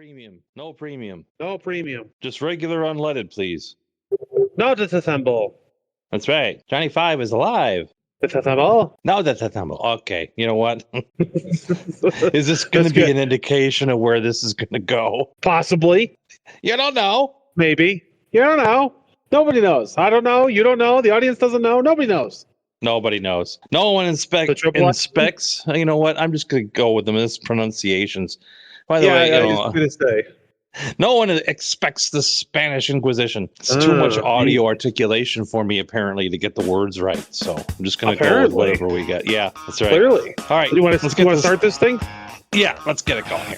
Premium. No premium. No premium. Just regular unleaded, please. No disassemble. That's right. Johnny Five is alive. Disassemble. No disassemble. Okay. You know what? Is this going to That's be good. an indication of where this is going to go? Possibly. You don't know. Maybe. You don't know. Nobody knows. I don't know. You don't know. The audience doesn't know. Nobody knows. Nobody knows. No one inspects. You know what? I'm just going to go with the mispronunciations. By the way, I was going to say. No one expects the Spanish Inquisition. It's too much audio articulation for me, apparently, to get the words right. So I'm just going to go with whatever we get. Yeah, that's right. Clearly. All right. You want to start this thing? Yeah, let's get it going here.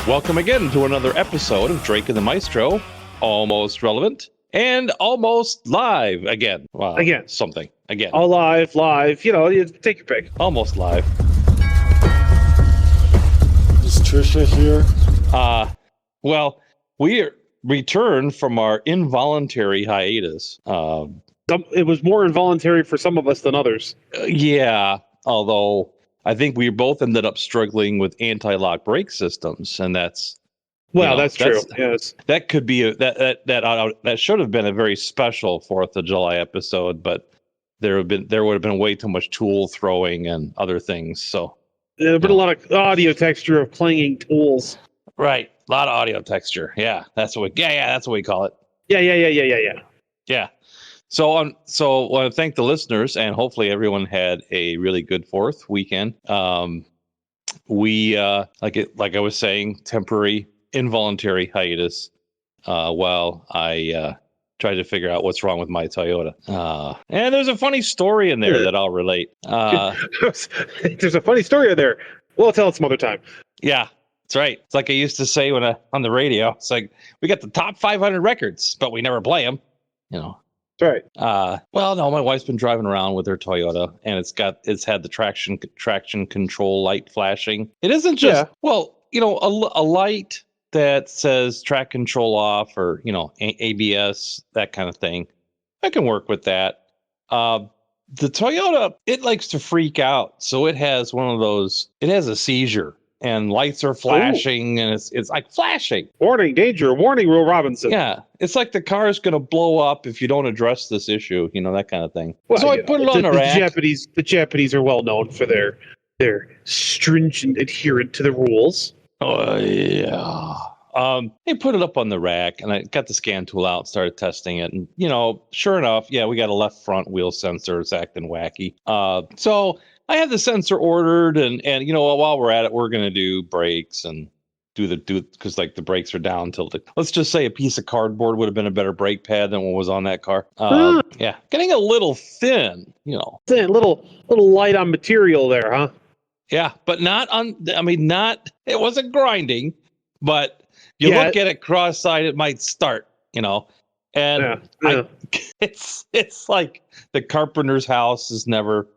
Welcome again to another episode of Drake and the Maestro. Almost relevant and almost live again. Wow. Again. Something. Again. All live. You know, you take your pick. Almost live. Is Tricia here? Well, we returned from our involuntary hiatus. It was more involuntary for some of us than others. Yeah, although I think we both ended up struggling with anti-lock brake systems, and that's true. Yes, that could be that should have been a very special 4th of July episode, but there would have been way too much tool throwing and other things. So there's been a lot of audio texture of clanging tools. Right, a lot of audio texture. Yeah, that's what we call it. Yeah. So I want to thank the listeners, and hopefully everyone had a really good 4th weekend. We like I was saying, temporary involuntary hiatus while I tried to figure out what's wrong with my Toyota. And there's a funny story in there that I'll relate. There's a funny story in there. We'll tell it some other time. Yeah, that's right. It's like I used to say on the radio. It's like, we got the top 500 records, but we never play them. You know. That's right. Well, no, my wife's been driving around with her Toyota, and it's had the traction control light flashing. It isn't just a light that says track control off, or ABS, that kind of thing. I can work with that. The Toyota, it likes to freak out, so it has one of those. It has a seizure, and lights are flashing, and it's like flashing. Warning, danger! Warning, Will Robinson. Yeah, it's like the car is going to blow up if you don't address this issue. That kind of thing. Well, so I put it on the rack. The Japanese are well known for their stringent adherence to the rules. Oh yeah. They put it up on the rack, and I got the scan tool out and started testing it. And sure enough, we got a left front wheel sensor. It's acting wacky. So I had the sensor ordered, and while we're at it, we're gonna do brakes and do because like the brakes are down till let's just say a piece of cardboard would have been a better brake pad than what was on that car. Yeah, getting a little thin. Thin, little light on material there, huh? Yeah, but not on. I mean, not. It wasn't grinding, but you look at it cross-eyed, it might start. And it's like the carpenter's house is never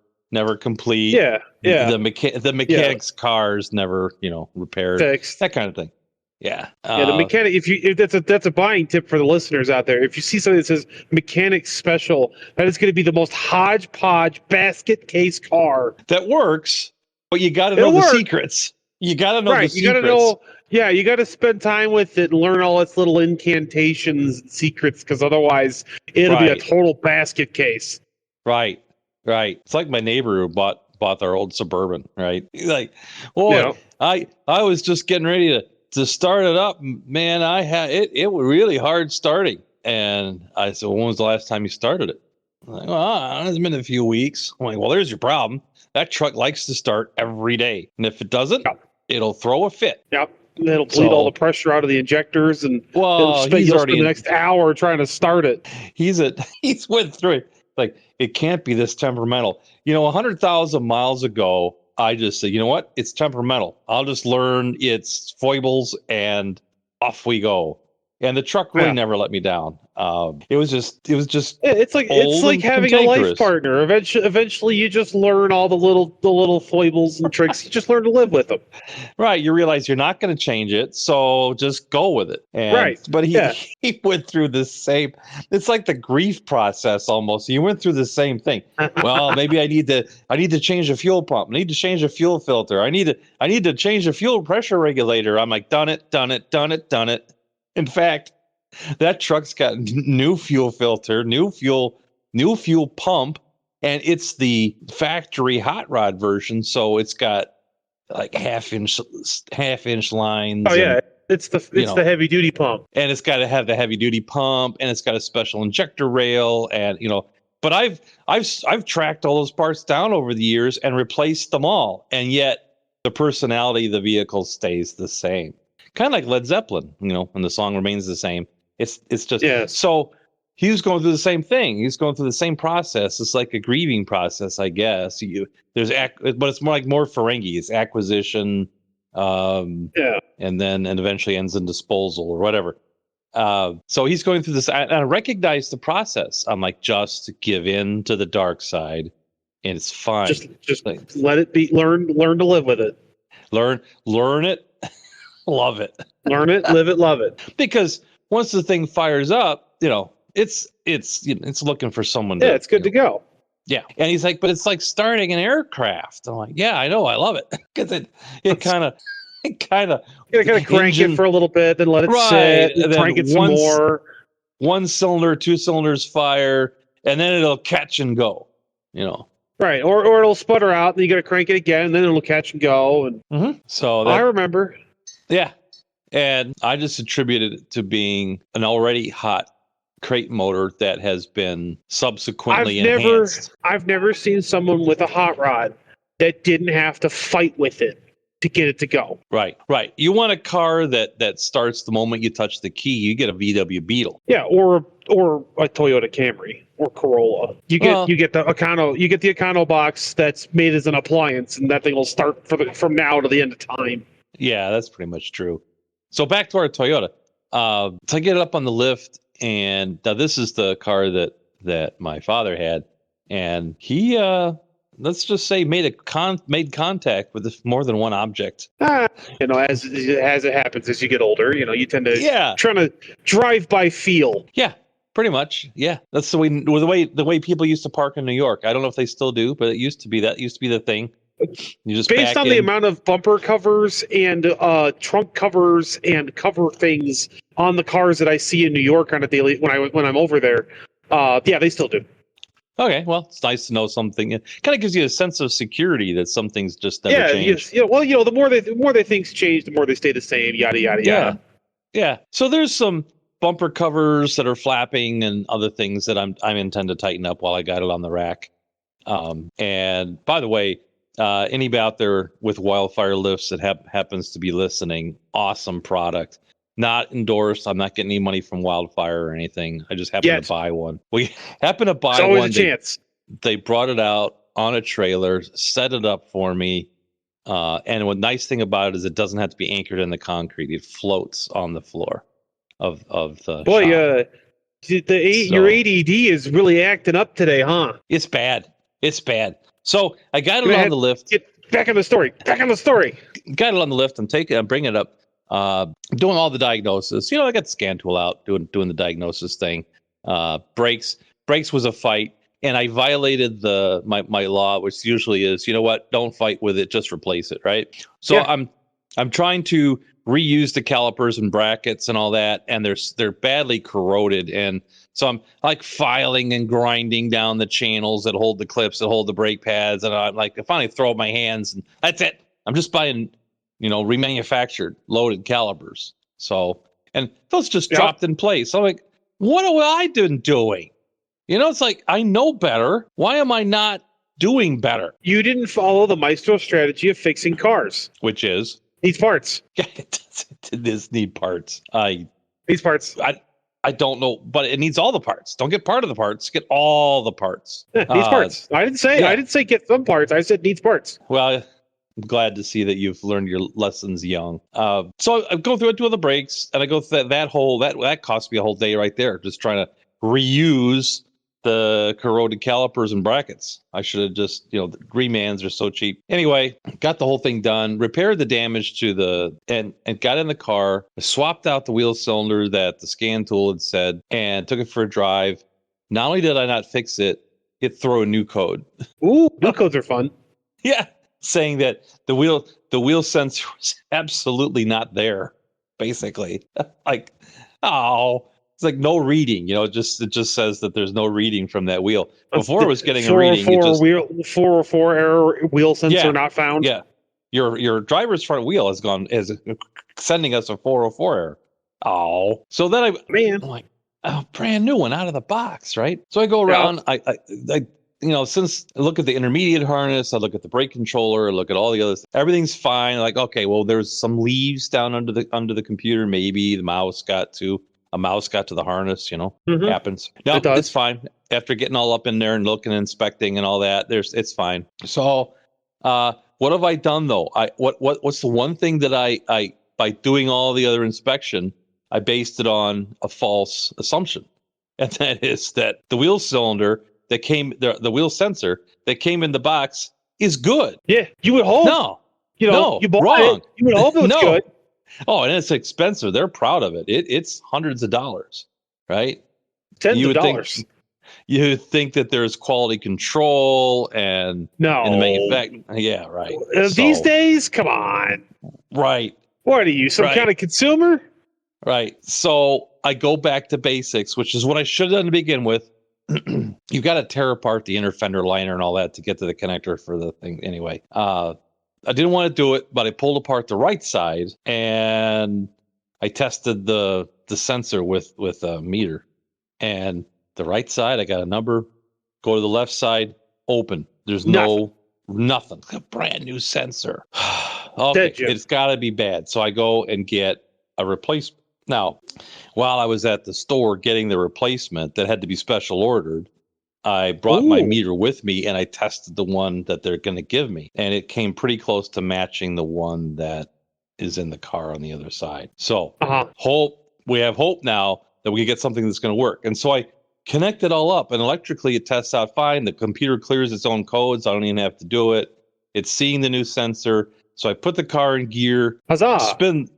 complete. Yeah. The mechanic's car is never repaired, fixed, that kind of thing. Yeah. The mechanic. If that's a buying tip for the listeners out there. If you see something that says mechanic special, that is going to be the most hodgepodge basket case car that works. But you got to know the secrets. You got to know the secrets. You got to know. Yeah, you got to spend time with it and learn all its little incantations and secrets, because otherwise it'll be a total basket case. Right. It's like my neighbor who bought their old Suburban. Right. He's like, boy, I was just getting ready to start it up. Man, I had it was really hard starting. And I said, when was the last time you started it? I'm like, well, it's been a few weeks. I'm like, well, there's your problem. That truck likes to start every day. And if it doesn't, it'll throw a fit. Yep. It'll bleed all the pressure out of the injectors, and it'll spend the next hour trying to start it. He's went through it. Like, it can't be this temperamental. 100,000 miles ago, I just said, you know what? It's temperamental. I'll just learn its foibles, and off we go. And the truck really never let me down. It was just It's like having a life partner. Eventually, you just learn all the little foibles and tricks. You just learn to live with them. Right. You realize you're not going to change it, so just go with it. But he went through the same. It's like the grief process almost. He went through the same thing. Well, maybe I need to change the fuel pump. I need to change the fuel filter. I need to change the fuel pressure regulator. I'm like, done it. In fact, that truck's got new fuel filter, new fuel pump, and it's the factory hot rod version. So it's got like half inch lines. Oh yeah, it's the heavy duty pump, and it's got to have the heavy duty pump, and it's got a special injector rail, and But I've tracked all those parts down over the years and replaced them all, and yet the personality of the vehicle stays the same. Kind of like Led Zeppelin, and the song remains the same. It's just So he was going through the same thing. He's going through the same process. It's like a grieving process, I guess. But it's more Ferengi. It's acquisition, and eventually ends in disposal or whatever. So he's going through this. I recognize the process. I'm like, just give in to the dark side, and it's fine. Just let it be. Learn to live with it. Learn it, love it. Learn it, live it, love it. Because once the thing fires up, it's looking for someone. Yeah, it's good to go. Yeah, and he's like, but it's like starting an aircraft. I'm like, yeah, I know, I love it because it kind of. You gotta crank it for a little bit, then let it sit, and crank it some more. One cylinder, two cylinders fire, and then it'll catch and go. Right, or it'll sputter out, and you gotta crank it again, and then it'll catch and go. And So I remember. Yeah, and I just attributed it to being an already hot crate motor that has been subsequently enhanced. I've never seen someone with a hot rod that didn't have to fight with it to get it to go. Right. You want a car that starts the moment you touch the key. You get a VW Beetle. Yeah, or a Toyota Camry or Corolla. You get the Econo box that's made as an appliance, and that thing will start from now to the end of time. Yeah, that's pretty much true. So back to our Toyota. So I get it up on the lift, and now this is the car that my father had, and he let's just say made contact with more than one object. As it happens as you get older, you tend to trying to drive by feel. Yeah, pretty much. Yeah, that's the way people used to park in New York. I don't know if they still do, but it used to be the thing. You just based on the amount of bumper covers and trunk covers and cover things on the cars that I see in New York on a daily when I'm over there. They still do. Okay, well, it's nice to know something. It kind of gives you a sense of security that some things just never change. Yeah. Well, the more they things change, the more they stay the same. Yada yada yada. Yeah. So there's some bumper covers that are flapping and other things that I intend to tighten up while I got it on the rack. And by the way, anybody out there with wildfire lifts that happens to be listening, awesome product. Not endorsed. I'm not getting any money from Wildfire or anything. I just happened to buy one. We happened to buy one. Always a chance. They brought it out on a trailer, set it up for me. And the nice thing about it is it doesn't have to be anchored in the concrete. It floats on the floor of the shop. Your ADD is really acting up today, huh? It's bad. So I got it on the lift. Get back on the story. Got it on the lift. I'm bringing it up. Doing all the diagnosis. I got the scan tool out, doing the diagnosis thing. Brakes was a fight, and I violated my law, which usually is, don't fight with it, just replace it, right? So I'm trying to reuse the calipers and brackets and all that, and they're badly corroded, and so I'm like filing and grinding down the channels that hold the clips, that hold the brake pads, and I'm like, I finally throw up my hands, and that's it. I'm just buying remanufactured loaded calipers. So, and those just dropped in place. I'm like, what am I doing? It's like, I know better. Why am I not doing better? You didn't follow the Maestro strategy of fixing cars. Which is? Needs parts. It does need parts. Needs parts. I don't know, but it needs all the parts. Don't get part of the parts. Get all the parts. Needs parts. I didn't say get some parts. I said needs parts. Well, I'm glad to see that you've learned your lessons young. So I go through it, do the brakes, and I go through that cost me a whole day right there, just trying to reuse the corroded calipers and brackets. I should have just, the remans are so cheap. Anyway, got the whole thing done, repaired the damage to and got in the car, swapped out the wheel cylinder that the scan tool had said, and took it for a drive. Not only did I not fix it, it threw a new code. Ooh, new codes are fun. Yeah, saying that the wheel sensor was absolutely not there, basically. Like, oh. It's like no reading, it just says that there's no reading from that wheel. Before it was getting a reading. 404 error wheel sensor not found. Yeah, your driver's front wheel is sending us a 404 error. Oh, so then I'm like, oh, brand new one out of the box, right? So I go around. I since I look at the intermediate harness, I look at the brake controller, I look at all the others. Everything's fine. Like, okay, well, there's some leaves down under the computer. Maybe the mouse got to. A mouse got to the harness, happens. No, it's fine. After getting all up in there and looking and inspecting and all that, it's fine. So, what have I done though? What's the one thing that I by doing all the other inspection, I based it on a false assumption, and that is that the wheel cylinder that came, the wheel sensor that came in the box is good. Yeah, you would hope. No, you bought wrong. it. You would hope it was good. Oh, and it's expensive. They're proud of it. It's hundreds of dollars, right? Tens of dollars. You would think that there's quality control and the manufacturing. Yeah, right. These days, come on. Right. What are you, some kind of consumer? Right. So I go back to basics, which is what I should have done to begin with. You've got to tear apart the inner fender liner and all that to get to the connector for the thing. Anyway, I didn't want to do it, but I pulled apart the right side and I tested the sensor with a meter. And the right side, I got a number. Go to the left side, open. There's nothing. A brand new sensor. Okay, it's got to be bad. So I go and get a replacement. Now, while I was at the store getting the replacement that had to be special ordered, I brought my meter with me and I tested the one that they're going to give me. And it came pretty close to matching the one that is in the car on the other side. So we have hope now that we can get something that's going to work. And so I connect it all up and electrically it tests out fine. The computer clears its own codes. I don't even have to do it. It's seeing the new sensor. So I put the car in gear,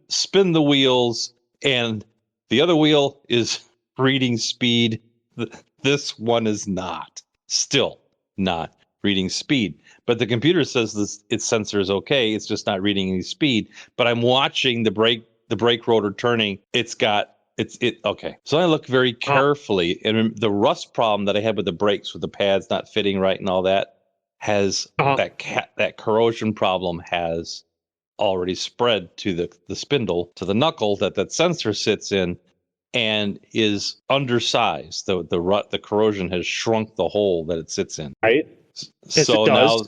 spin the wheels, and the other wheel is reading speed. This one is still not reading speed. But the computer says its sensor is okay. It's just not reading any speed. But I'm watching the brake rotor turning. Okay. So I look very carefully, and the rust problem that I had with the brakes, with the pads not fitting right and all that, has that corrosion problem has already spread to the spindle, to the knuckle that sensor sits in, and is undersized. The corrosion has shrunk the hole that it sits in. Right. So now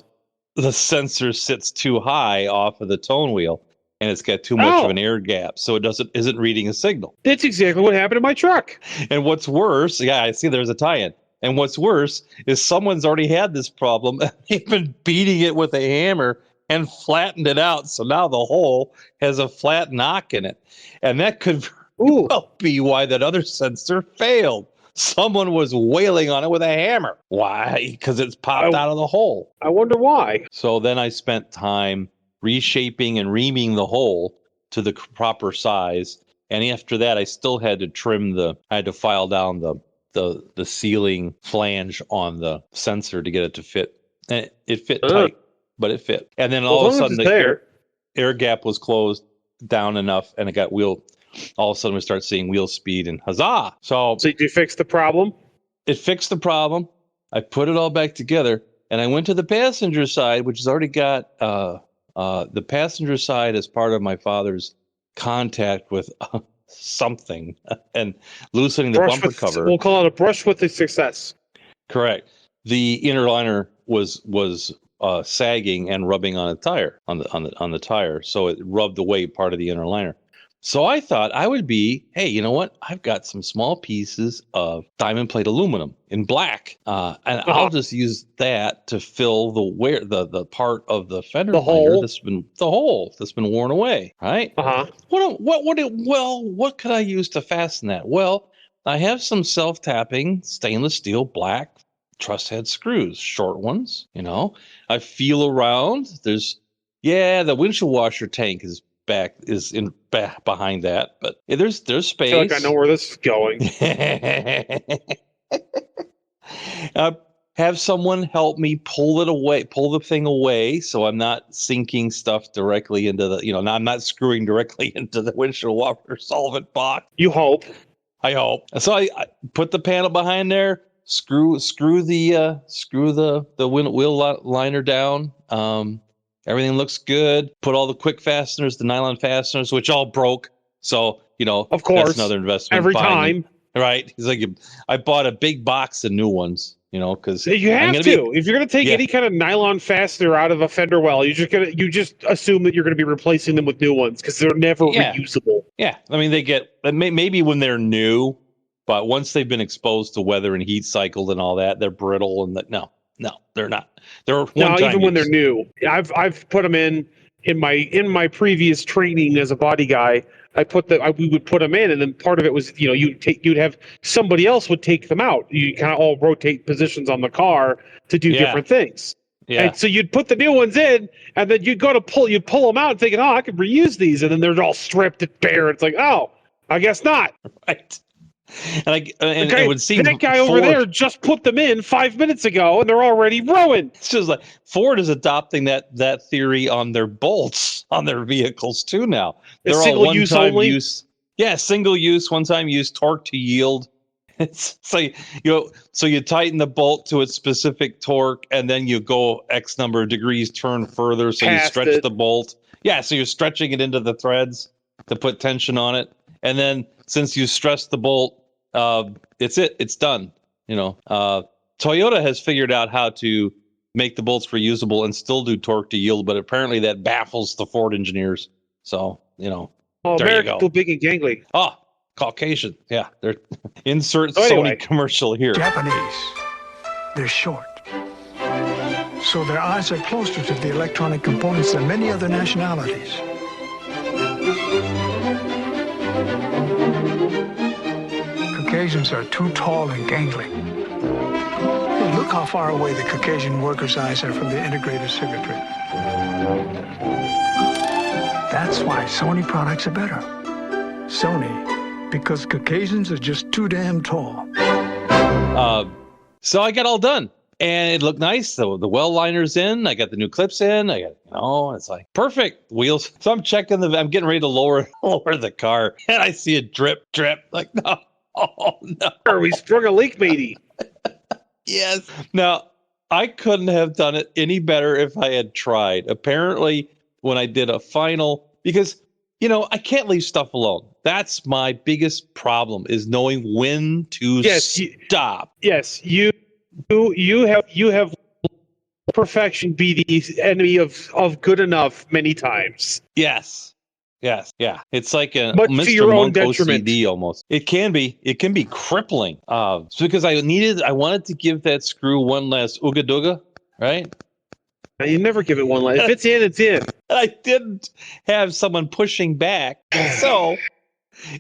the sensor sits too high off of the tone wheel, and it's got too much of an air gap, so it isn't reading a signal. That's exactly what happened to my truck. And what's worse, I see there's a tie-in. And what's worse is someone's already had this problem. They've been beating it with a hammer and flattened it out, so now the hole has a flat knock in it, and that could well be why that other sensor failed. Someone was wailing on it with a hammer. Why? Because it's popped out of the hole. I wonder why. So then I spent time reshaping and reaming the hole to the proper size. And after that, I still had to I had to file down the sealing flange on the sensor to get it to fit. And it fit tight, but it fit. And then all of a sudden the air gap was closed down enough, and it got wheel. All of a sudden we start seeing wheel speed, and huzzah. So you fixed the problem? It fixed the problem. I put it all back together, and I went to the passenger side, which has already got the passenger side as part of my father's contact with something and loosening the bumper cover. We'll call it a brush with the success. Correct. The inner liner was sagging and rubbing on a tire, on the tire, so it rubbed away part of the inner liner. So I thought I would be, hey, you know what? I've got some small pieces of diamond plate aluminum in black, and I'll just use that to fill the part of the fender liner that's been worn away, right? What could I use to fasten that? Well, I have some self-tapping stainless steel black truss head screws, short ones. I feel around. There's the windshield washer tank is behind that, but there's space. I feel like I know where this is going. Have someone help me pull the thing away, so I'm not sinking stuff directly into the, I'm not screwing directly into the windshield washer solvent box. You hope. I hope. So I put the panel behind there, screw the wheel liner down. Everything looks good. Put all the quick fasteners, the nylon fasteners, which all broke. So, of course, that's another investment. Every time. Right. He's like, I bought a big box of new ones, because you have to. If you're going to take any kind of nylon fastener out of a fender well, you just assume that you're going to be replacing them with new ones because they're never reusable. Yeah. I mean, they get, maybe when they're new, but once they've been exposed to weather and heat cycled and all that, they're brittle and no, they're not. They're even when they're new. I've put them in my previous training as a body guy. We would put them in, and then part of it was you'd have somebody else would take them out. You kind of all rotate positions on the car to do different things. Yeah. And so you'd put the new ones in, and then you'd pull them out, thinking, I could reuse these, and then they're all stripped and bare. It's like, oh, I guess not. Right. And it would seem that guy over there just put them in 5 minutes ago, and they're already ruined. It's just like Ford is adopting that theory on their bolts on their vehicles too now. They're all one-time use. Yeah, single use, one-time use, torque to yield. It's so you tighten the bolt to its specific torque, and then you go X number of degrees, turn further, so you stretch the bolt. Yeah, so you're stretching it into the threads to put tension on it. And then since you stress the bolt, it's done. Toyota has figured out how to make the bolts reusable and still do torque to yield, but apparently that baffles the Ford engineers. So, there America's you go. Too big and gangly. Oh, Caucasian. Yeah, they're insert Sony commercial here. Japanese, they're short. So their eyes are closer to the electronic components than many other nationalities. Caucasians are too tall and gangly. Look how far away the Caucasian workers' eyes are from the integrated circuitry. That's why Sony products are better. Sony, because Caucasians are just too damn tall. So I got all done. And it looked nice. The well liner's in. I got the new clips in. It's like perfect wheels. So I'm checking I'm getting ready to lower the car, and I see a drip. Like, no, oh no, we sprung a leak, matey. Yes. Now I couldn't have done it any better if I had tried. Apparently, when I did a final, because I can't leave stuff alone. That's my biggest problem is knowing when to stop. Yes, you have perfection be the enemy of good enough many times. Yes. Yeah. It's like a much Mr. to your own Monk detriment. OCD almost. It can be crippling. Because I wanted to give that screw one last ooga dooga, right? You never give it one last. If it's in, it's in. And I didn't have someone pushing back, so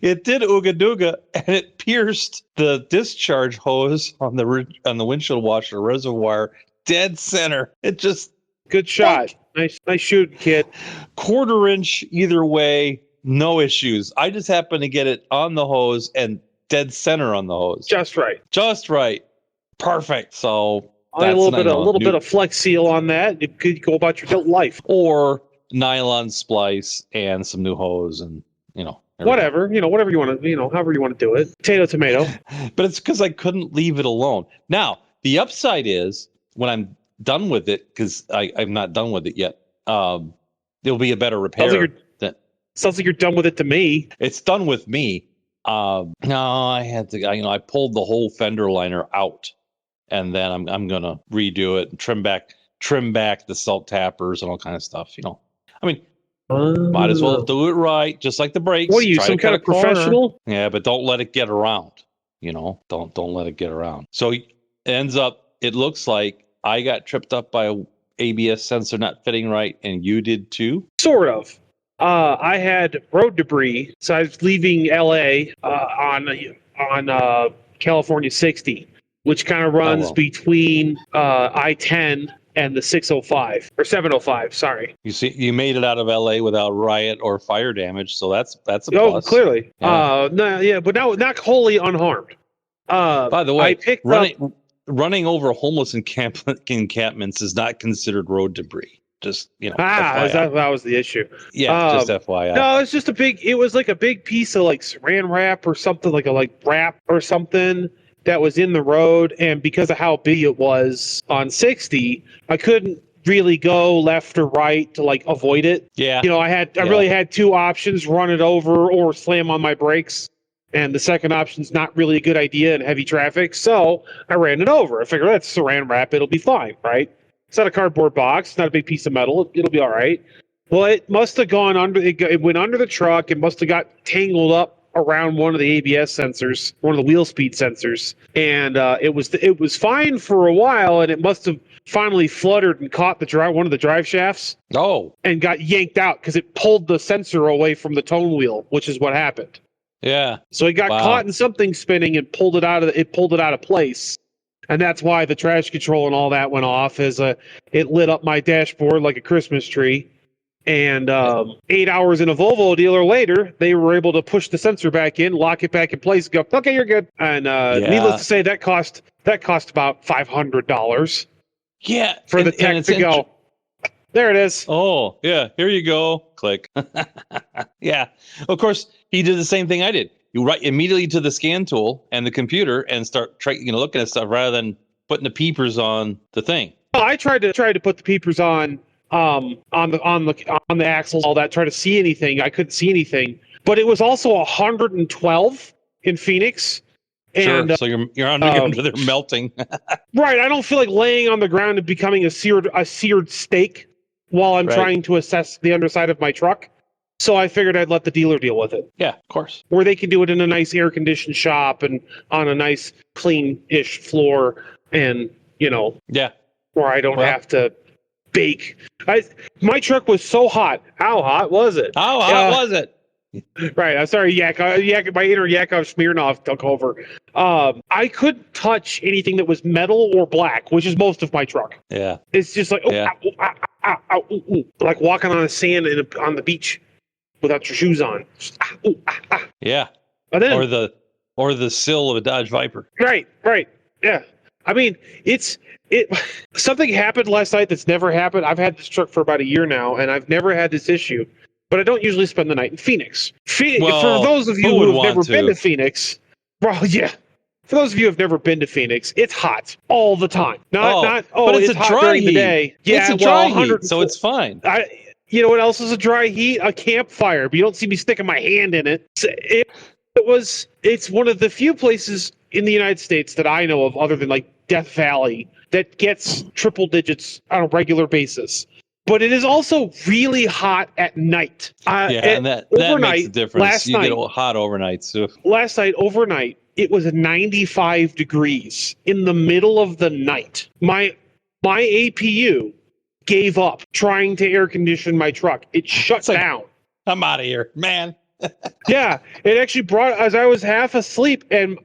it did ooga dooga, and it pierced the discharge hose on the windshield washer reservoir dead center. It just good shot. Nice shooting, kid. 1/4 inch either way, no issues. I just happened to get it on the hose and dead center on the hose. Just right. Perfect. So a little bit of Flex Seal on that. You could go about your life. Or nylon splice and some new hose and whatever you want to, however you want to do it. Tomato. But it's because I couldn't leave it alone. Now, the upside is when I'm done with it, because I'm not done with it yet, there'll be a better repair. Sounds like you're done with it to me. It's done with me. No, I had to, I pulled the whole fender liner out, and then I'm going to redo it and trim back the salt tappers and all kind of stuff, I mean, Might as well do it right, just like the brakes. What are you, Try some to kind cut of a corner. professional? Yeah, but don't let it get around. Don't let it get around. So it ends up, it looks like I got tripped up by a ABS sensor not fitting right, and you did too? Sort of. I had road debris, so I was leaving LA on California 60, which kind of runs between I-10 and the 605 or 705. Sorry. You see, you made it out of LA without riot or fire damage, so that's a plus. Oh, clearly. Yeah. But not wholly unharmed. By the way, I picked running over homeless encampments is not considered road debris. Just that was the issue. Yeah, just FYI. No, it's just it was like a big piece of like saran wrap or something, like a wrap or something that was in the road, and because of how big it was on 60, I couldn't really go left or right to like avoid it. Yeah. I really had two options: run it over or slam on my brakes. And the second option's not really a good idea in heavy traffic, so I ran it over. I figured that's saran wrap; it'll be fine, right? It's not a cardboard box. It's not a big piece of metal. It'll be all right. Well, it must have gone under. It went under the truck. It must have got tangled up around one of the ABS sensors, one of the wheel speed sensors, and it was fine for a while. And it must have finally fluttered and caught one of the drive shafts. Oh, and got yanked out because it pulled the sensor away from the tone wheel, which is what happened. Yeah. So it got caught in something spinning and pulled it out of place. And that's why the traction control and all that went off, as it lit up my dashboard like a Christmas tree. And 8 hours in a Volvo dealer later, they were able to push the sensor back in, lock it back in place, and go, okay, you're good. And needless to say, that cost about $500. Yeah, for the tech to go. There it is. Oh, yeah. Here you go. Click. Yeah. Of course, he did the same thing I did. You write immediately to the scan tool and the computer and start looking at stuff rather than putting the peepers on the thing. Oh, I tried to put the peepers on the axles, all that, try to see anything. I couldn't see anything. But it was also 112 in Phoenix. And, sure. So you're under there melting. Right. I don't feel like laying on the ground and becoming a seared steak while I'm trying to assess the underside of my truck. So I figured I'd let the dealer deal with it. Yeah, of course. Or they can do it in a nice air-conditioned shop and on a nice clean-ish floor, and yeah, where I don't have to bake. My truck was so hot. How hot was it? How hot was it? Right. I'm sorry, my inner Yakov Smirnoff took over. I couldn't touch anything that was metal or black, which is most of my truck. Yeah. It's just like like walking on the sand on the beach without your shoes on. Yeah. And then, or the sill of a Dodge Viper. Right. Yeah. I mean, something happened last night that's never happened. I've had this truck for about a year now, and I've never had this issue. But I don't usually spend the night in Phoenix. For those of you who have never been to Phoenix, well, yeah. For those of you who have never been to Phoenix, it's hot all the time. But it's hot dry during heat. The day. Yeah, it's a dry heat, so it's fine. You know what else is a dry heat? A campfire. But you don't see me sticking my hand in it. It's one of the few places in the United States that I know of, other than like Death Valley, that gets triple digits on a regular basis. But it is also really hot at night. And that makes a difference. You get hot overnight. So. Last night, overnight, it was 95 degrees in the middle of the night. My APU gave up trying to air condition my truck. It shut down. I'm out of here, man. Yeah, it actually as I was half asleep, and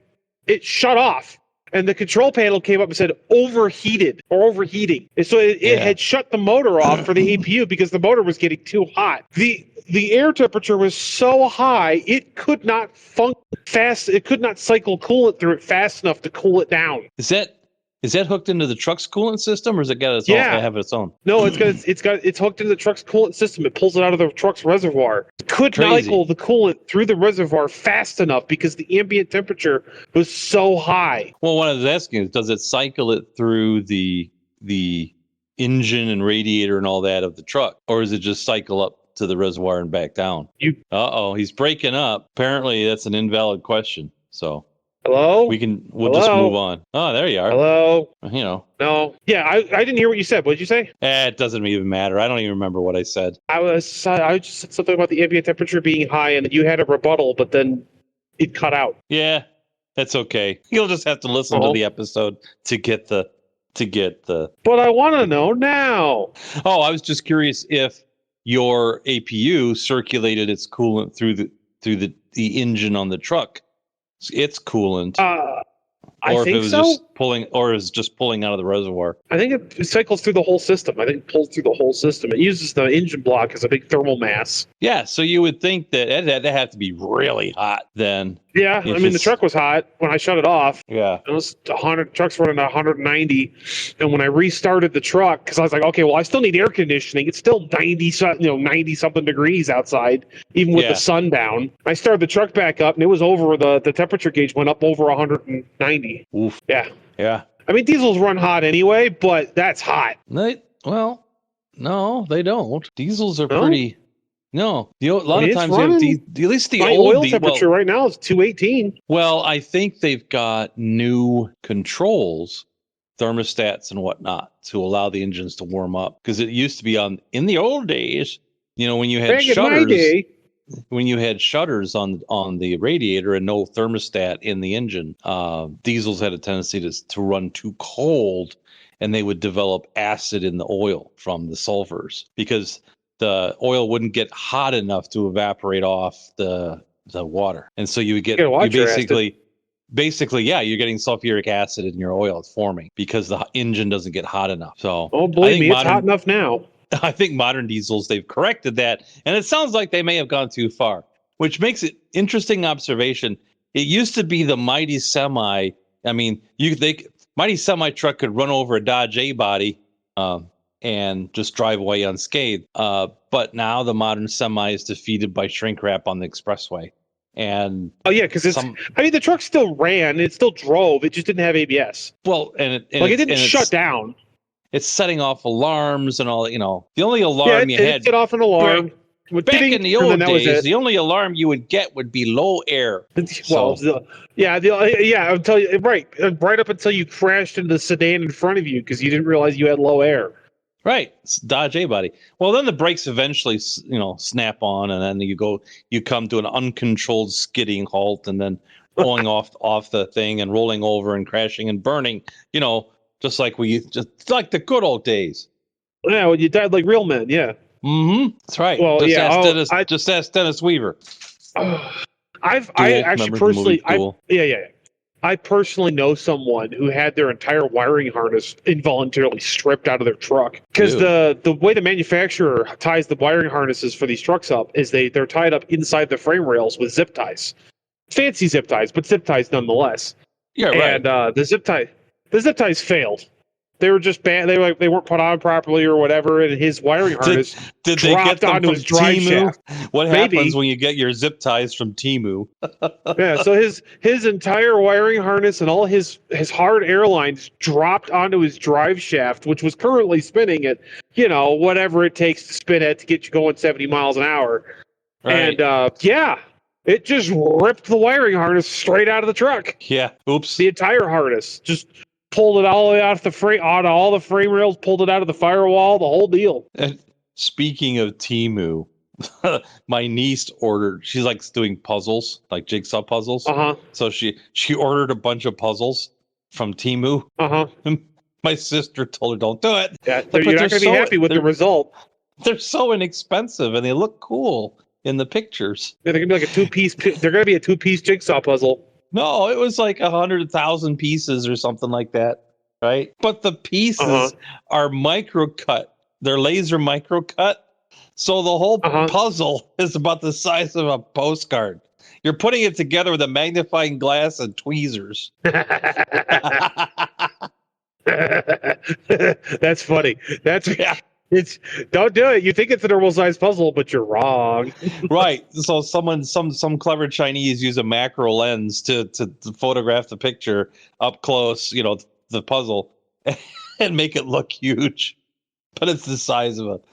it shut off. And the control panel came up and said overheated or overheating. And so it had shut the motor off for the APU because the motor was getting too hot. The air temperature was so high, it could not function fast. It could not cycle coolant through it fast enough to cool it down. Is that hooked into the truck's coolant system, or is it got its own? Have its own? No, it's hooked into the truck's coolant system. It pulls it out of the truck's reservoir. It could cycle the coolant through the reservoir fast enough because the ambient temperature was so high. Well, what I was asking is, does it cycle it through the engine and radiator and all that of the truck, or is it just cycle up to the reservoir and back down? He's breaking up. Apparently, that's an invalid question. So. Hello? We'll just move on. Oh, there you are. Hello? No. Yeah, I didn't hear what you said. What did you say? It doesn't even matter. I don't even remember what I said. I just said something about the ambient temperature being high, and you had a rebuttal, but then it cut out. Yeah, that's okay. You'll just have to listen to the episode to get the. But I want to know now. Oh, I was just curious if your APU circulated its coolant through the engine on the truck. Its coolant. I think if it was so. just pulling out of the reservoir. I think it cycles through the whole system. I think it pulls through the whole system. It uses the engine block as a big thermal mass. Yeah, so you would think that it had to be really hot then. Yeah, I mean the truck was hot when I shut it off. Yeah, it was 100. Truck's running at 190, and when I restarted the truck, because I was like, okay, well I still need air conditioning. It's still 90 something degrees outside, even with the sun down. I started the truck back up, and it was over the temperature gauge went up over 190. Oof. Yeah. I mean, diesels run hot anyway, but that's hot. Well, no, they don't. Diesels are pretty. No, a lot of times running, you have at least the my old oil temperature right now is 218. Well, I think they've got new controls, thermostats and whatnot, to allow the engines to warm up. Because it used to be in the old days, when you had shutters. When you had shutters on the radiator and no thermostat in the engine, diesels had a tendency to run too cold, and they would develop acid in the oil from the sulfurs because the oil wouldn't get hot enough to evaporate off the water, and so you would get basically you're getting sulfuric acid in your oil. It's forming because the engine doesn't get hot enough. So believe me, it's hot enough now. I think modern diesels, they've corrected that, and it sounds like they may have gone too far, which makes it interesting observation. It used to be the Mighty Semi. I mean, Mighty Semi truck could run over a Dodge A-body and just drive away unscathed. But now the modern Semi is defeated by shrink wrap on the expressway. And because the truck still ran, it still drove, it just didn't have ABS. Well, it didn't shut down. It's setting off alarms and all. The only alarm you had. Set off an alarm. Back in the old days, the only alarm you would get would be low air. I'll tell you, right up until you crashed into the sedan in front of you because you didn't realize you had low air. Right, it's Dodge A-body. Well, then the brakes eventually, snap on, and then you come to an uncontrolled skidding halt, and then going off the thing and rolling over and crashing and burning. Just like the good old days. Yeah, when you died like real men, yeah. Mm-hmm. That's right. Well, just ask Dennis Weaver. I personally know someone who had their entire wiring harness involuntarily stripped out of their truck because the way the manufacturer ties the wiring harnesses for these trucks up is they're tied up inside the frame rails with zip ties, fancy zip ties, but zip ties nonetheless. Yeah, right. And the zip ties failed. They were just bad. They weren't put on properly or whatever, and his wiring harness did they get them onto from his drive shaft. What happens when you get your zip ties from Temu? Yeah, so his entire wiring harness and all his hard air lines dropped onto his drive shaft, which was currently spinning at whatever it takes to spin it to get you going 70 miles an hour. Right. And it just ripped the wiring harness straight out of the truck. Yeah. Oops. The entire harness just pulled it all the way out of all the frame rails, pulled it out of the firewall, the whole deal. And speaking of Temu, my niece she's like doing puzzles, like jigsaw puzzles. Uh-huh. So she ordered a bunch of puzzles from Temu. Uh-huh. My sister told her, don't do it. Yeah, you're not going to be happy with the result. They're so inexpensive and they look cool in the pictures. Yeah, they're going to be like they're going to be a two-piece jigsaw puzzle. No, it was like 100,000 pieces or something like that, right? But the pieces are micro cut. They're laser micro cut. So the whole puzzle is about the size of a postcard. You're putting it together with a magnifying glass and tweezers. That's funny. Don't do it. You think it's a normal size puzzle, but you're wrong. Right. So some clever Chinese use a macro lens to photograph the picture up close, the puzzle, and make it look huge. But it's the size of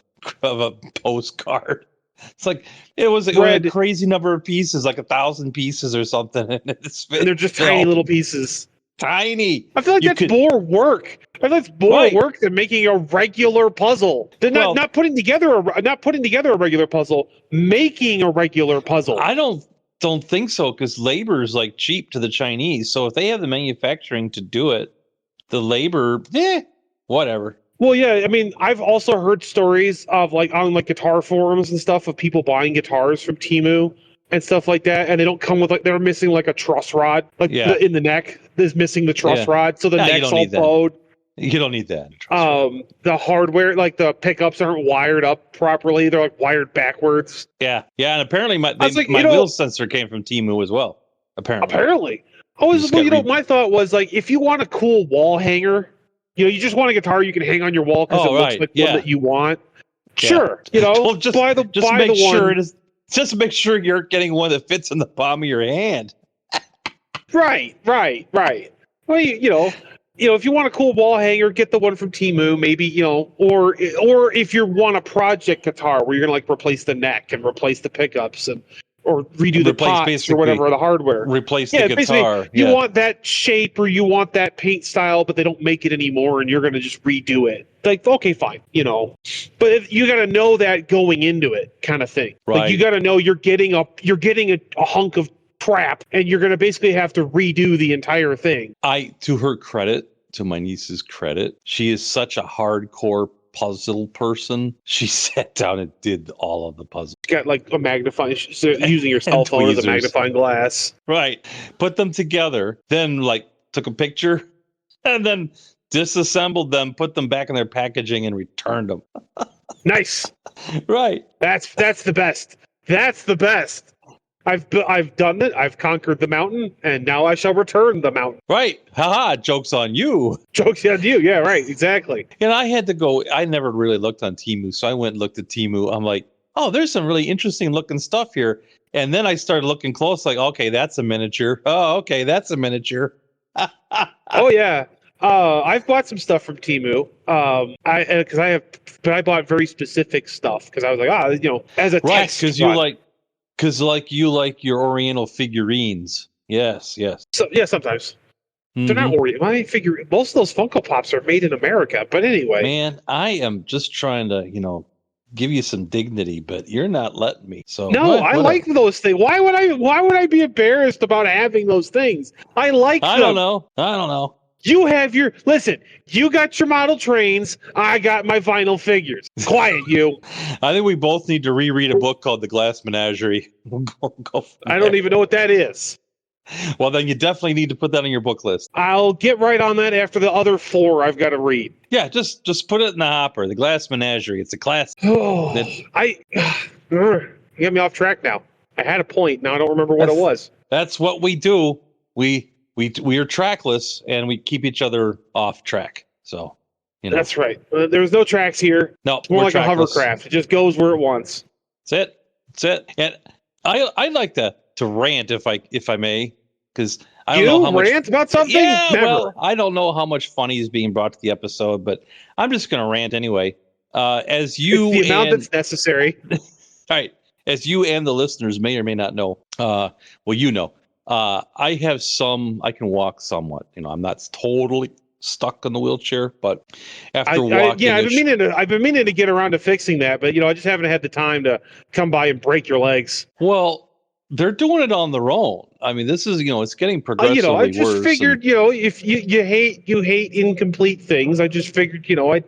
a postcard. It's like it was a crazy number of pieces, like 1,000 pieces or something, and they're just tiny little pieces. Tiny. I feel like that's more work. I feel like that's more work than making a regular puzzle. They're not putting together a regular puzzle, making a regular puzzle. I don't think so, because labor is like cheap to the Chinese. So if they have the manufacturing to do it, the labor, whatever. Well, yeah, I mean, I've also heard stories of like on like guitar forums and stuff of people buying guitars from Temu and stuff like that, and they don't come with like they're missing like a truss rod, like in the neck is missing the truss rod, so the neck's all bowed. You don't need that. The hardware, like the pickups aren't wired up properly; they're like wired backwards. Yeah, and apparently my wheel sensor came from Temu as well. Apparently. My thought was like if you want a cool wall hanger. You just want a guitar you can hang on your wall because it looks like one that you want. Yeah. Sure, just make sure you're getting one that fits in the palm of your hand. Right. Well, if you want a cool wall hanger, get the one from Temu, maybe, or if you want a project guitar where you're gonna like replace the neck and replace the pickups or redo the pots or whatever, the hardware. Replace the guitar. You want that shape or you want that paint style, but they don't make it anymore, and you're going to just redo it. Like, okay, fine, But you got to know that going into it, kind of thing. Right. Like, you got to know you're getting a hunk of crap, and you're going to basically have to redo the entire thing. To her credit, to my niece's credit, she is such a hardcore puzzle person. She sat down and did all of the puzzles. Got like a magnifying, using your cell phone as a magnifying glass. Right. Put them together, then like took a picture, and then disassembled them, put them back in their packaging, and returned them. Nice. Right. That's the best. That's the best. I've done it. I've conquered the mountain, and now I shall return the mountain. Right. Haha, joke's on you. Joke's on you. Yeah, right. Exactly. And I had to go. I never really looked on Temu, so I went and looked at Temu. I'm like, oh, there's some really interesting looking stuff here. And then I started looking close, like, okay, that's a miniature. Oh, okay, that's a miniature. Oh, yeah. I've bought some stuff from Temu. I bought very specific stuff because I was like, as a test. Because you like your Oriental figurines. Yes. So, yeah, sometimes. They're not Oriental. Most of those Funko Pops are made in America. But anyway. Man, I am just trying to, give you some dignity, but you're not letting me. So no, I like those things. Why would I be embarrassed about having those things? I like them. I don't know. You have you got your model trains. I got my vinyl figures. Quiet, you. I think we both need to reread a book called The Glass Menagerie. We'll go I don't even know what that is. Well, then you definitely need to put that on your book list. I'll get right on that after the other 4 I've got to read. Yeah, just put it in the hopper. The Glass Menagerie. It's a classic. Oh, you got me off track now. I had a point. Now I don't remember what it was. That's what we do. We are trackless, and we keep each other off track. So, That's right. There's no tracks here. No, it's more like trackless. A hovercraft. It just goes where it wants. That's it. And I'd like to rant if I may, because I don't know how much rant about something. Yeah, Never. Well, I don't know how much funny is being brought to the episode, but I'm just going to rant anyway. It's the amount that's necessary. All right, as you and the listeners may or may not know, I can walk somewhat. I'm not totally stuck in the wheelchair, but after walking, I've been meaning to get around to fixing that, but I just haven't had the time to come by and break your legs. Well, they're doing it on their own. I mean, this is it's getting progressively worse. I just figured if you hate incomplete things, I just figured I'd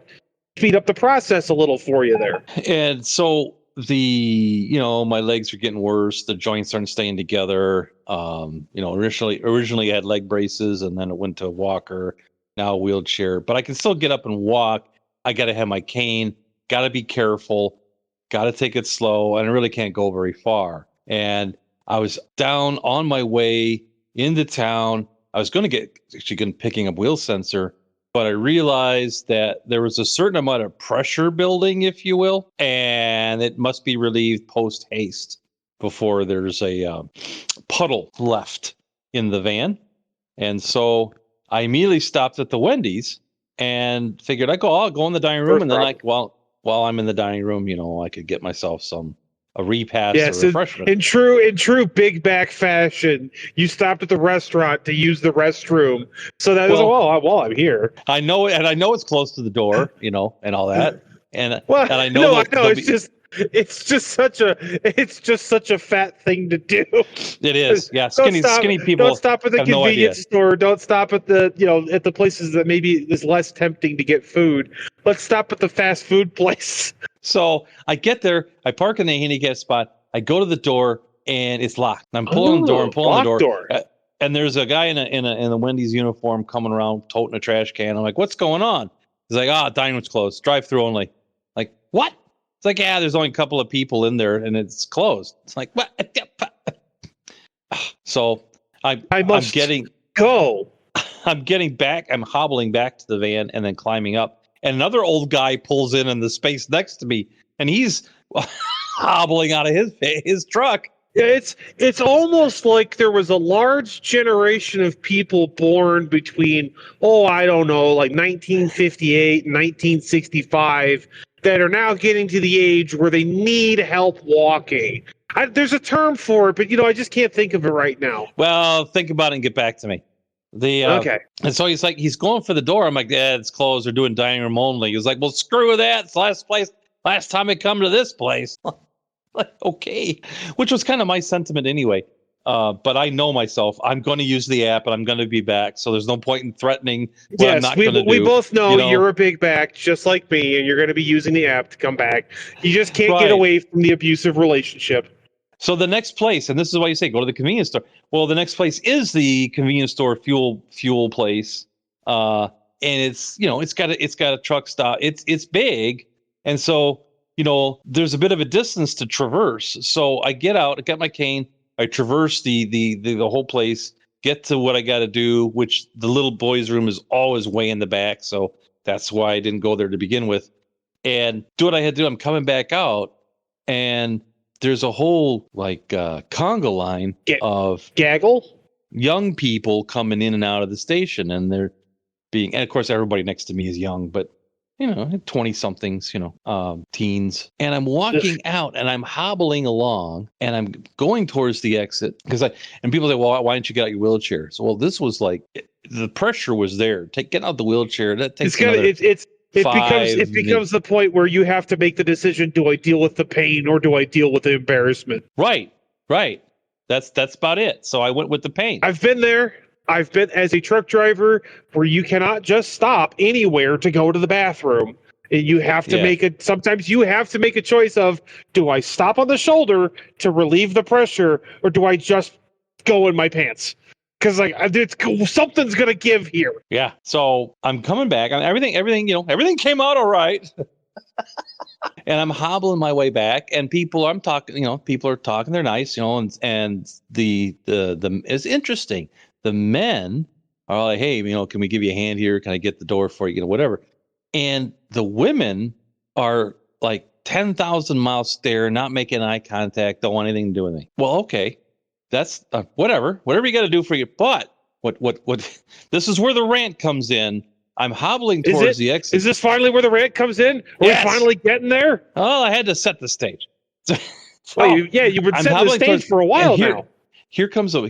speed up the process a little for you there. And so my legs are getting worse. The joints aren't staying together. Originally I had leg braces, and then it went to a walker, now a wheelchair. But I can still get up and walk. I got to have my cane. Got to be careful. Got to take it slow, and I really can't go very far. And I was down on my way into town. I was going to picking up wheel sensor, but I realized that there was a certain amount of pressure building, if you will, and it must be relieved post haste before there's a puddle left in the van. And so I immediately stopped at the Wendy's and figured I'll go in the dining room. And then while I'm in the dining room, I could get myself some a repass yes, or refreshment. in true big back fashion, you stopped at the restaurant to use the restroom. So that I'm here. I know, and I know it's close to the door, and all that. And I know no, I know it's just such a fat thing to do. It is, yeah. Skinny people. Don't stop at the convenience store. Don't stop at the places that maybe is less tempting to get food. Let's stop at the fast food place. So I get there, I park in the handicap spot, I go to the door, and it's locked. I'm pulling the door, the door. And there's a guy in a Wendy's uniform coming around toting a trash can. I'm like, what's going on? He's like, dining's closed, drive through only. Like, what? It's like, yeah, there's only a couple of people in there and it's closed. It's like, what? So I'm getting back. I'm hobbling back to the van and then climbing up. And another old guy pulls in the space next to me, and he's hobbling out of his truck. Yeah, it's almost like there was a large generation of people born between, I don't know, like 1958 and 1965 that are now getting to the age where they need help walking. There's a term for it, but I just can't think of it right now. Well, think about it and get back to me. Okay. And so he's going for the door. I'm like, yeah, it's closed. They're doing dining room only. He was like, well, screw that. It's the last time I come to this place. Like, okay. Which was kind of my sentiment anyway. But I know myself. I'm going to use the app and I'm going to be back. So there's no point in threatening what I'm not going to do. We both know you're a big back, just like me, and you're going to be using the app to come back. You just can't get away from the abusive relationship. So the next place, and this is why you say go to the convenience store. Well, the next place is the convenience store fuel place, and it's it's got a truck stop. It's big, and so there's a bit of a distance to traverse. So I get out, I got my cane, I traverse the whole place, get to what I got to do, which the little boys' room is always way in the back, so that's why I didn't go there to begin with, and do what I had to do. I'm coming back out, and there's a whole conga line of gaggle young people coming in and out of the station, and and of course everybody next to me is young, but 20 somethings, teens. And I'm walking out and I'm hobbling along and I'm going towards the exit and people say, well, why didn't you get out your wheelchair? So, well, this was the pressure was there. Get out the wheelchair. That takes It becomes the point where you have to make the decision: do I deal with the pain or do I deal with the embarrassment? Right. That's about it. So I went with the pain. I've been there. I've been as a truck driver where you cannot just stop anywhere to go to the bathroom. You have to sometimes you have to make a choice of, do I stop on the shoulder to relieve the pressure or do I just go in my pants? Because something's gonna give here. Yeah. So I'm coming back. Everything came out all right. And I'm hobbling my way back, and people are talking. They're nice, and the it's interesting. The men are like, hey, can we give you a hand here? Can I get the door for you? Whatever. And the women are like 10,000 miles stare, not making eye contact, don't want anything to do with me. Well, okay. That's whatever you got to do for you. But what this is where the rant comes in. I'm hobbling towards the exit. Is this finally where the rant comes in? Are we finally getting there? Oh, I had to set the stage. You were setting the stage for a while now. Here comes a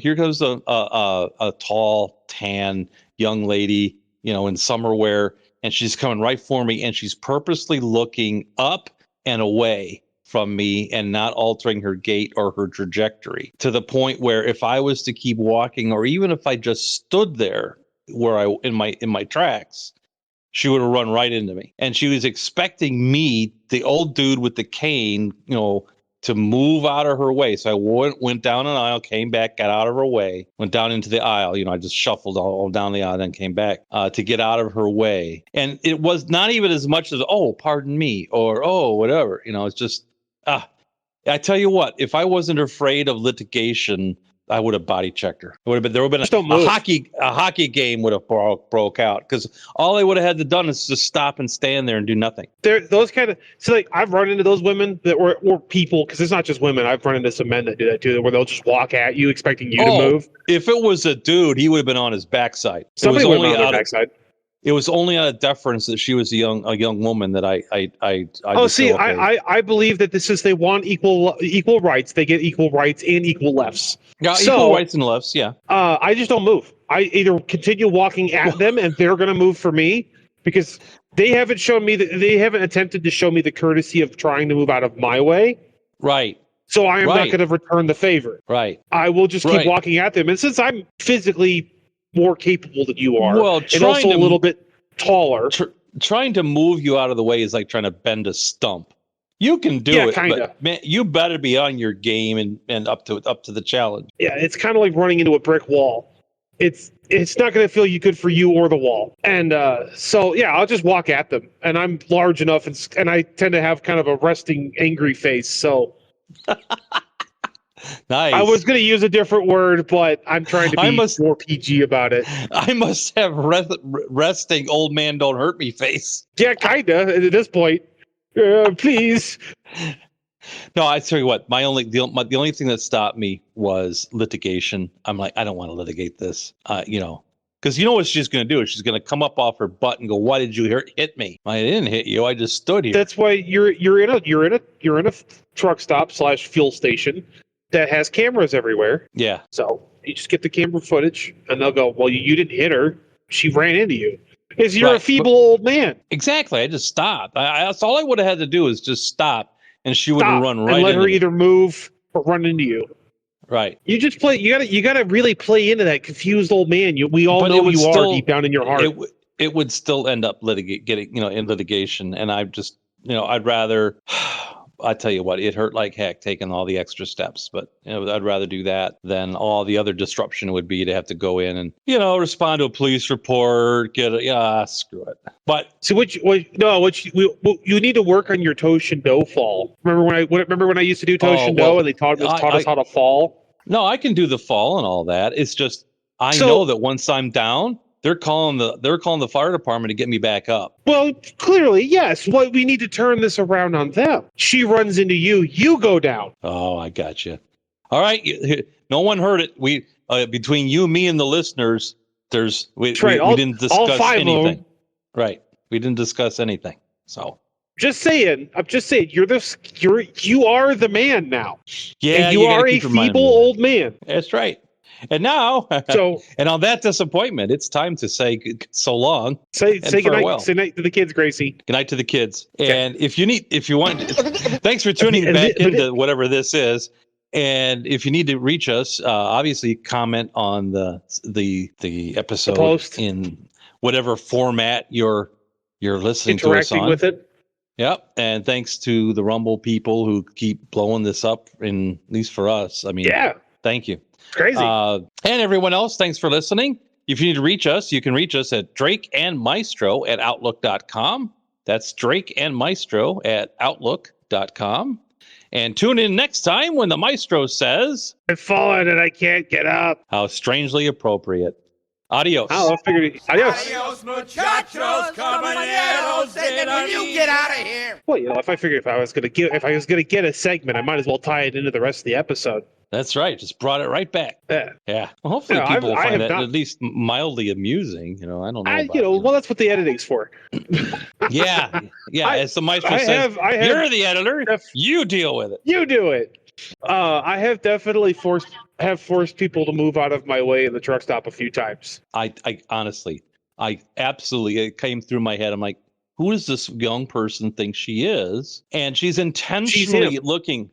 tall, tan young lady, in summer wear, and she's coming right for me, and she's purposely looking up and away from me and not altering her gait or her trajectory, to the point where if I was to keep walking, or even if I just stood there where in my tracks, she would have run right into me. And she was expecting me, the old dude with the cane, to move out of her way. So I went down an aisle, came back, got out of her way, went down into the aisle. I just shuffled all down the aisle, then came back to get out of her way. And it was not even as much as, oh, pardon me, or, oh, whatever. It's just, I tell you what, if I wasn't afraid of litigation, I would have body checked her. There would have been a hockey game would have broke out, because all they would have had to done is just stop and stand there and do nothing. I've run into those women or people, because it's not just women. I've run into some men that do that too, where they'll just walk at you expecting you to move. If it was a dude, he would have been on his backside. Somebody would have been on their backside. It was only on a deference that she was a young woman that I I believe that this is they want equal rights. They get equal rights and equal lefts. Yeah, equal rights and lefts. Yeah. I just don't move. I either continue walking at them and they're going to move for me because they haven't shown me that they haven't attempted to show me the courtesy of trying to move out of my way. Right. So I am not going to return the favor. Right. I will just keep walking at them. And since I'm physically more capable than you are, and also a little bit taller, trying to move you out of the way is like trying to bend a stump. You can do it, but man, you better be on your game and up to the challenge. Yeah, it's kind of like running into a brick wall. It's not going to feel good for you or the wall. And so yeah, I'll just walk at them. And I'm large enough, and I tend to have kind of a resting, angry face. So. Nice. I was going to use a different word, but I'm trying to be more PG about it. I must have resting old man don't hurt me face. Yeah, kind of at this point. Please. No, I tell you what. The only thing that stopped me was litigation. I'm like, I don't want to litigate this. Because you know what she's going to do? She's going to come up off her butt and go, "Why did you hit me?" I didn't hit you. I just stood here. That's why you're in a truck stop / fuel station that has cameras everywhere. Yeah. So you just get the camera footage, and they'll go, "Well, you didn't hit her. She ran into you." Because you're a feeble old man. Exactly. I just stopped. That's all I would have had to do is just stop, and she would have run right and let into her me. Either move or run into you. Right. You just play. You gotta really play into that confused old man. We all know you are deep down in your heart. It would still end up getting in litigation, and I'd rather. I tell you what, it hurt like heck taking all the extra steps, but I'd rather do that than all the other disruption would be to have to go in and respond to a police report, screw it. But so you need to work on your Toshindo fall. Remember when I used to do Toshindo and they taught us how to fall? No, I can do the fall and all that. It's just I know that once I'm down, they're calling the fire department to get me back up. Well, clearly, yes. Well, we need to turn this around on them. She runs into you. You go down. Oh, I got you. All right. No one heard it. We between you, me, and the listeners, we didn't discuss anything. Right. We didn't discuss anything. So. I'm just saying. You are the man now. Yeah. And you are a feeble old man. That's right. And now, and on that disappointment, it's time to say so long. Say goodnight. Say night to the kids, Gracie. Good night to the kids. Okay. And if you want, thanks for tuning back into whatever this is. And if you need to reach us, obviously comment on the episode post in whatever format you're listening to us on. Interacting with it. Yep. And thanks to the Rumble people who keep blowing this up, at least for us. I mean, thank you. Crazy. And everyone else, thanks for listening. If you need to reach us, you can reach us at DrakeAndMaestro@Outlook.com. That's DrakeAndMaestro@Outlook.com. And tune in next time when the maestro says, "I've fallen and I can't get up." How strangely appropriate. Adios. Oh, I figured adios. Adios, muchachos, caballeros. When you get out of here. Well, if I was gonna get a segment, I might as well tie it into the rest of the episode. That's right. Just brought it right back. Yeah. Well, hopefully people will find that at least mildly amusing. I don't know. Well, that's what the editing's for. Yeah. As the maestro says, you're the editor. You deal with it. You do it. I have definitely forced people to move out of my way in the truck stop a few times. I honestly, it came through my head. I'm like, who does this young person think she is? And she's intentionally looking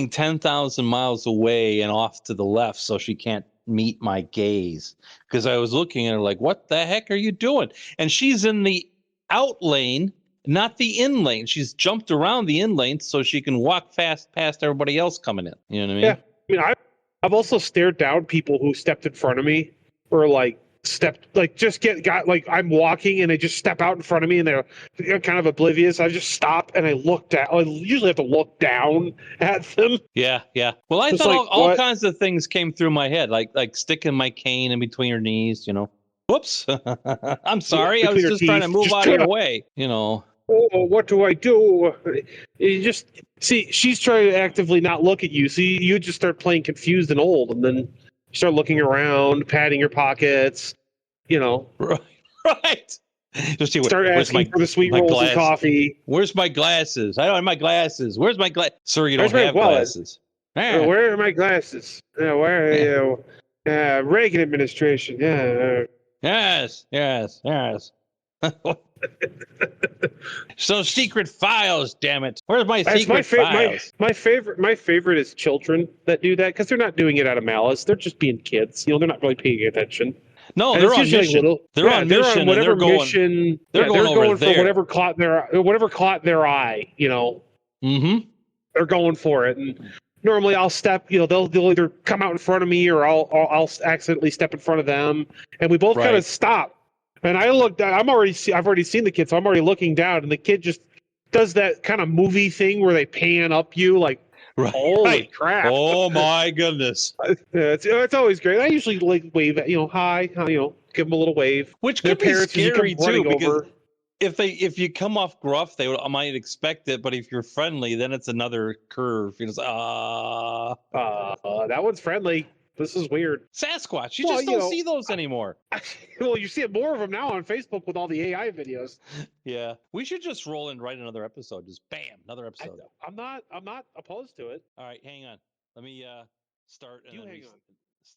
10,000 miles away and off to the left so she can't meet my gaze. Because I was looking at her like, what the heck are you doing? And she's in the out lane, not the in lane. She's jumped around the in lane so she can walk fast past everybody else coming in. You know what I mean? Yeah. I mean, I've also stared down people who stepped in front of me or I'm walking and they just step out in front of me and they're kind of oblivious. I just stop and I look down. I usually have to look down at them. Yeah. Well, I thought all kinds of things came through my head, like sticking my cane in between your knees, Whoops. I'm sorry. I was just trying to move out of your way, Oh, what do I do? You just see, she's trying to actively not look at you. So you just start playing confused and old, and then you start looking around, patting your pockets, Right. Right. Just see Start asking for the sweet rolls and coffee. Where's my glasses? I don't have my glasses. Where's my glass? Sir, you don't have glasses. Where are my glasses? Where are you? Reagan administration. Yeah. Yes. So secret files, damn it. Where's my secret files? My favorite is children that do that because they're not doing it out of malice. They're just being kids. They're not really paying attention. No, they're on mission. They're on mission. Whatever mission. They're going for whatever caught their eye. Mm-hmm. They're going for it. And normally I'll step. They'll either come out in front of me or I'll accidentally step in front of them, and we both kind of stop. And I looked. I've already seen the kid, so I'm already looking down, and the kid just does that kind of movie thing where they pan up you like. Holy crap! Oh my goodness! It's always great. I usually wave at hi, give them a little wave. Which could be scary too, because if you come off gruff, they might expect it. But if you're friendly, then it's another curve. That one's friendly. This is weird. Sasquatch. You just don't see those anymore. Well, you see more of them now on Facebook with all the AI videos. Yeah, we should just roll and write another episode. Just bam, another episode. I'm not opposed to it. All right, hang on. Let me start. And you hang on.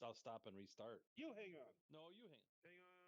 I'll stop and restart. You hang on. No, you hang on.